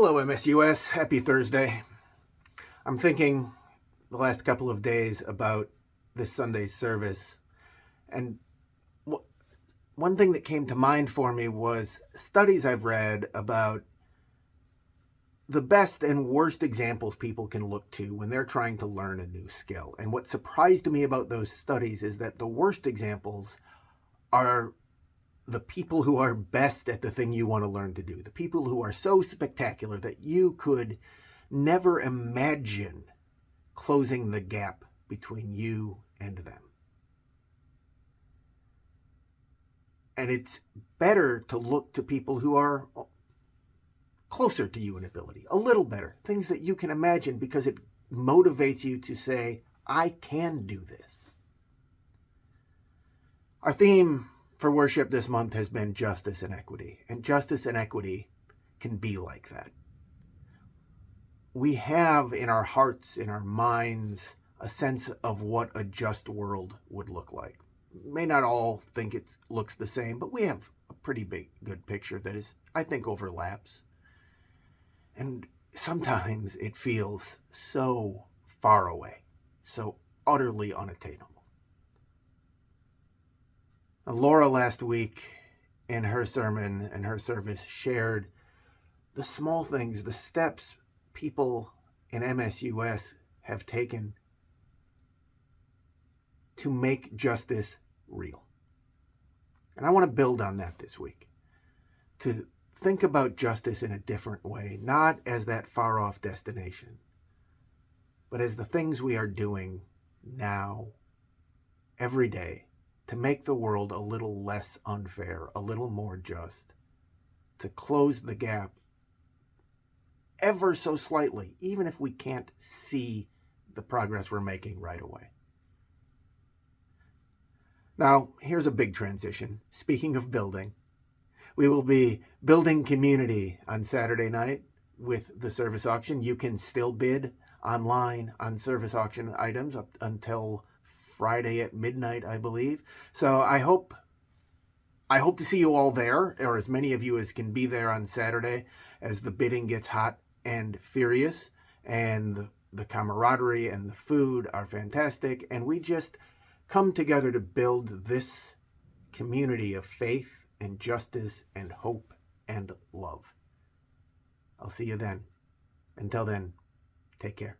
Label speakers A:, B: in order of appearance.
A: Hello, MSUS. Happy Thursday. I'm thinking the last couple of days about this Sunday's service, and one thing that came to mind for me was studies I've read about the best and worst examples people can look to when they're trying to learn a new skill. And what surprised me about those studies is that the worst examples are the people who are best at the thing you want to learn to do, the people who are so spectacular that you could never imagine closing the gap between you and them. And it's better to look to people who are closer to you in ability, a little better, things that you can imagine, because it motivates you to say, I can do this. Our theme for worship this month has been justice and equity, and justice and equity can be like that. We have in our hearts, in our minds, a sense of what a just world would look like. May not all think it looks the same, but we have a pretty good picture that is, I think, overlaps. And sometimes it feels so far away, so utterly unattainable. Laura last week in her sermon and her service shared the small things, the steps people in MSUS have taken to make justice real. And I want to build on that this week, to think about justice in a different way, not as that far off destination, but as the things we are doing now, every day, to make the world a little less unfair, a little more just, to close the gap ever so slightly, even if we can't see the progress we're making right away. Now, here's a big transition. Speaking of building, we will be building community on Saturday night with the service auction. You can still bid online on service auction items up until Friday at midnight, I believe. So I hope to see you all there, or as many of you as can be there on Saturday, as the bidding gets hot and furious, and the camaraderie and the food are fantastic, and we just come together to build this community of faith and justice and hope and love. I'll see you then. Until then, take care.